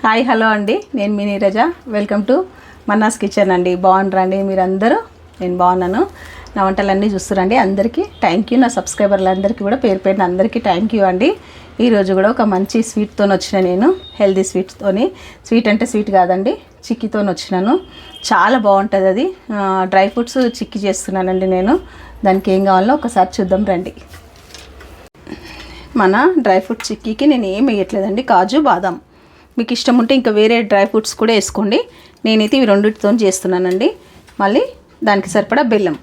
Hi hello అండి, నేను మీ Neeraja. Welcome to Manna's kitchen అండి. బాగుంటారండి మీరందరూ? నేను బాగున్నాను. నా వంటలన్నీ చూస్తురండి. అందరికీ థ్యాంక్ యూ. నా సబ్స్క్రైబర్లందరికీ కూడా పేరు పేరున అందరికీ థ్యాంక్ యూ అండి. ఈరోజు కూడా ఒక మంచి స్వీట్తో వచ్చిన నేను, హెల్దీ స్వీట్తోని. స్వీట్ అంటే స్వీట్ కాదండి, చిక్కీతో వచ్చినాను. చాలా బాగుంటుంది అది. డ్రై ఫ్రూట్స్ చిక్కీ చేస్తున్నానండి నేను. దానికి ఏం కావాలో ఒకసారి చూద్దాం రండి. మన డ్రై ఫ్రూట్ చిక్కీకి నేను ఏం వేయట్లేదండి, కాజు బాదం. మీకు ఇష్టం ఉంటే ఇంకా వేరే డ్రై ఫ్రూట్స్ కూడా వేసుకోండి. నేనైతే ఇవి రెండింటితో చేస్తున్నానండి. మళ్ళీ దానికి సరిపడా బెల్లం,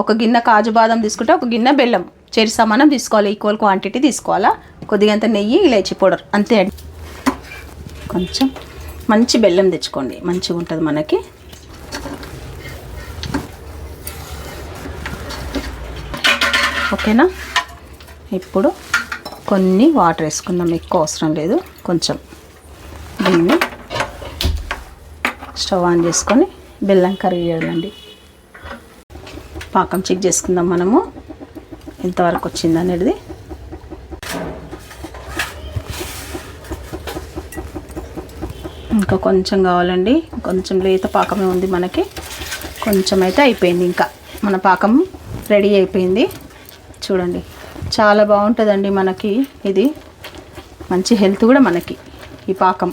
ఒక గిన్నె కాజు బాదం తీసుకుంటే ఒక గిన్నె బెల్లం చెరి సమానం తీసుకోవాలి, ఈక్వల్ క్వాంటిటీ తీసుకోవాలా. కొద్దిగంత నెయ్యి, ఇలాచి పౌడర్, అంతే అండి. కొంచెం మంచి బెల్లం తెచ్చుకోండి, మంచిగా ఉంటుంది మనకి. ఓకేనా? ఇప్పుడు కొన్ని వాటర్ వేసుకుందాం, ఎక్కువ అవసరం లేదు. కొంచెం దీన్ని స్టవ్ ఆన్ చేసుకొని బెల్లం కరిగేయాలండి. పాకం చెక్ చేసుకుందాం మనము ఎంతవరకు వచ్చింది అనేది. ఇంకా కొంచెం కావాలండి, కొంచెం లేత పాకమే ఉంది మనకి. కొంచెం అయితే అయిపోయింది, ఇంకా మన పాకం రెడీ అయిపోయింది. చూడండి, చాలా బాగుంటుందండి మనకి. ఇది మంచి హెల్త్ కూడా మనకి ఈ పాకం.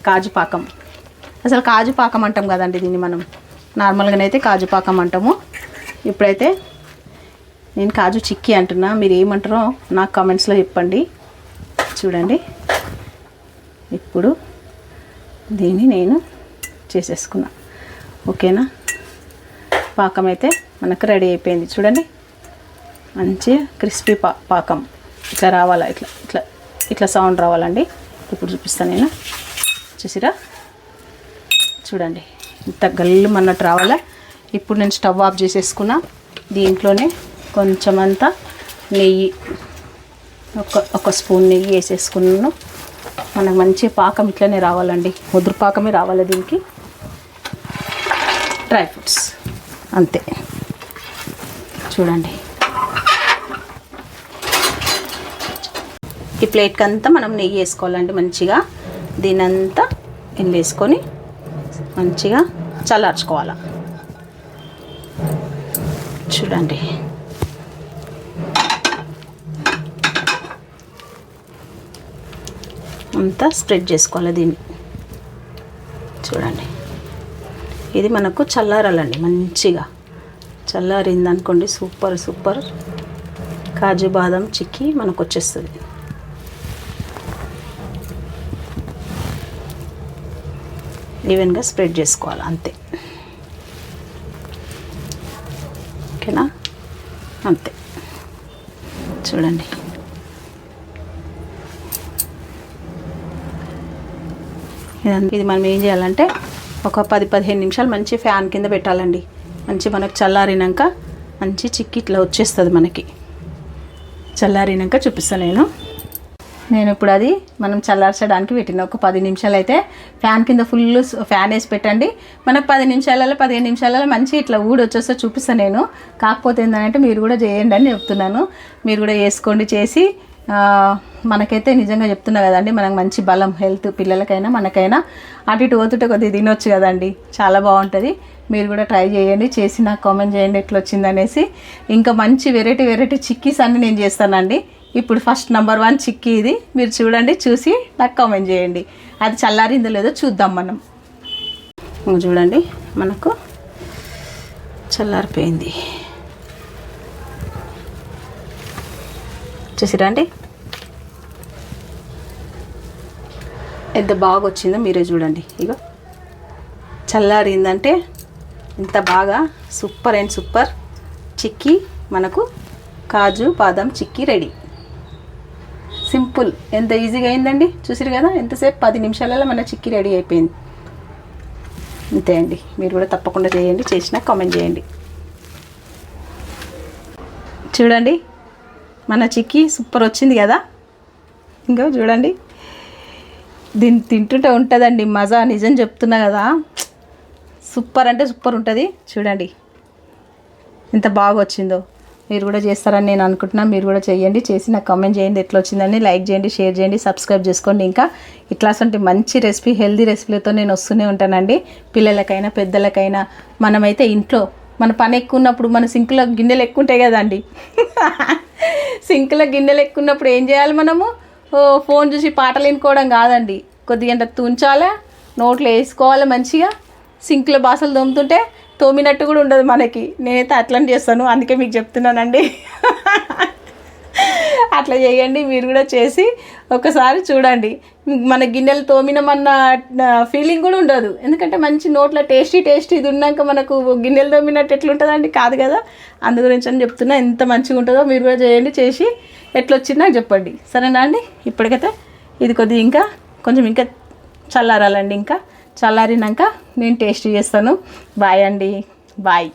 కాజు పాకం, అసలు కాజు పాకం అంటాం కదండి దీన్ని మనం. నార్మల్గానైతే కాజు పాకం అంటాము. ఇప్పుడైతే నేను కాజు చిక్కీ అంటున్నా, మీరు ఏమంటారో నాకు కామెంట్స్లో చెప్పండి. చూడండి, ఇప్పుడు దీన్ని నేను చేసేసుకున్నా. ఓకేనా? పాకం అయితే మనకు రెడీ అయిపోయింది. చూడండి, మంచి క్రిస్పీ పాకం ఇట్లా రావాలా, ఇట్లా ఇట్లా ఇట్లా సౌండ్ రావాలండి. ఇప్పుడు చూపిస్తాను నేను, చూసిరా? చూడండి, ఇంత గల్లు అన్నట్టు రావాలా. ఇప్పుడు నేను స్టవ్ ఆఫ్ చేసేసుకున్నా. దీంట్లోనే కొంచెం అంతా నెయ్యి, ఒక స్పూన్ నెయ్యి వేసేసుకున్నాను. మనకు మంచి పాకం ఇట్లనే రావాలండి, ముద్ర పాకమే రావాలి దీనికి. డ్రై ఫ్రూట్స్ అంతే. చూడండి, ఈ ప్లేట్కి అంతా మనం నెయ్యి వేసుకోవాలండి మంచిగా. దీనంతా ఇందులో వేసుకొని మంచిగా చల్లార్చుకోవాలి. చూడండి, అంతా స్ప్రెడ్ చేసుకోవాలి దీన్ని. చూడండి, ఇది మనకు చల్లారాలండి మంచిగా. చల్లారింది అనుకోండి, సూపర్ సూపర్ కాజు బాదం చిక్కీ మనకు వచ్చేస్తుంది. ఈవెన్గా స్ప్రెడ్ చేసుకోవాలి అంతే. ఓకేనా? అంతే. చూడండి, ఇది మనం ఏం చేయాలంటే ఒక 10-15 నిమిషాలు మంచి ఫ్యాన్ కింద పెట్టాలండి. మంచి మనకు చల్లారినాక మంచి చిక్కీ ఇట్లా వచ్చేస్తుంది మనకి. చల్లారినాక చూపిస్తాను నేను ఇప్పుడు అది మనం చల్లార్చడానికి పెట్టిన ఒక 10 నిమిషాలు అయితే ఫ్యాన్ కింద ఫుల్ ఫ్యాన్ వేసి పెట్టండి. మనకు 15 నిమిషాలలో మంచి ఇట్లా ఊడి వచ్చేస్తే చూపిస్తాను నేను. కాకపోతే ఏంటంటే మీరు కూడా చేయండి అని చెప్తున్నాను. మీరు కూడా వేసుకోండి, చేసి మనకైతే నిజంగా చెప్తున్నా కదండి, మనకు మంచి బలం, హెల్త్, పిల్లలకైనా మనకైనా అటు ఇటు పోతుంటే కొద్దిగా తినొచ్చు కదండి. చాలా బాగుంటుంది. మీరు కూడా ట్రై చేయండి, చేసి నాకు కామెంట్ చేయండి ఎట్లా వచ్చిందనేసి. ఇంకా మంచి వెరైటీ చిక్కీస్ అన్నీ నేను చేస్తానండి. ఇప్పుడు ఫస్ట్ నెంబర్ 1 చిక్కీ ఇది. మీరు చూడండి, చూసి నాకు కామెంట్ చేయండి. అది చల్లారిందో లేదో చూద్దాం మనం. చూడండి, మనకు చల్లారిపోయింది. చూసిరండి ఎంత బాగా వచ్చిందో మీరే చూడండి. ఇగో చల్లారిందంటే ఇంత బాగా సూపర్ అండ్ సూపర్ చిక్కీ మనకు కాజు బాదం చిక్కీ రెడీ. సింపుల్, ఎంత ఈజీగా అయిందండి. చూసిరు కదా, ఎంతసేపు 10 నిమిషాలలో మన చిక్కీ రెడీ అయిపోయింది. అంతే అండి. మీరు కూడా తప్పకుండా చేయండి, చేసినా కామెంట్ చేయండి. చూడండి, మన చిక్కీ సూపర్ వచ్చింది కదా. ఇంకా చూడండి, దీన్ని తింటుంటే ఉంటుందండి మజా. నిజం చెప్తున్నా కదా, సూపర్ అంటే సూపర్ ఉంటుంది. చూడండి ఎంత బాగా వచ్చిందో. మీరు కూడా చేస్తారని నేను అనుకుంటున్నాను. మీరు కూడా చేయండి, చేసి నాకు కామెంట్ చేయండి ఎట్లా వచ్చిందని. లైక్ చేయండి, షేర్ చేయండి, సబ్స్క్రైబ్ చేసుకోండి. ఇంకా ఇట్లాంటి మంచి రెసిపీ, హెల్దీ రెసిపీలతో నేను వస్తూనే ఉంటానండి. పిల్లలకైనా పెద్దలకైనా. మనమైతే ఇంట్లో మన పని ఎక్కువ ఉన్నప్పుడు మన సింకులో గిన్నెలు ఎక్కువ ఉంటాయి కదండి. సింకులో గిన్నెలు ఎక్కువ ఉన్నప్పుడు ఏం చేయాలి మనము? ఫోన్ చూసి పాటలు వినుకోవడం కాదండి, కొద్దిగా తుంచాలా, నోట్లో వేసుకోవాలి మంచిగా. సింక్లో బాసలు తోముతుంటే తోమినట్టు కూడా ఉండదు మనకి. నేనైతే అట్లనే చేస్తాను, అందుకే మీకు చెప్తున్నానండి. అట్లా చేయండి, మీరు కూడా చేసి ఒకసారి చూడండి. మన గిన్నెలు తోమినమన్న ఫీలింగ్ కూడా ఉండదు. ఎందుకంటే మంచి నోట్లో టేస్టీ ఇది ఉన్నాక మనకు గిన్నెలు తోమినట్టు ఎట్లుంటుందండి? కాదు కదా. అందు గురించి అని చెప్తున్నా. ఎంత మంచిగా ఉంటుందో మీరు కూడా చేయండి, చేసి ఎట్లొచ్చిందో నాకు చెప్పండి, సరేనా అండి? ఇప్పటికైతే ఇది కొద్దిగా కొంచెం ఇంకా చల్లారాలండి. ఇంకా చల్లారినాక నేను టేస్ట్ చేస్తాను. బాయ్ అండి, బాయ్.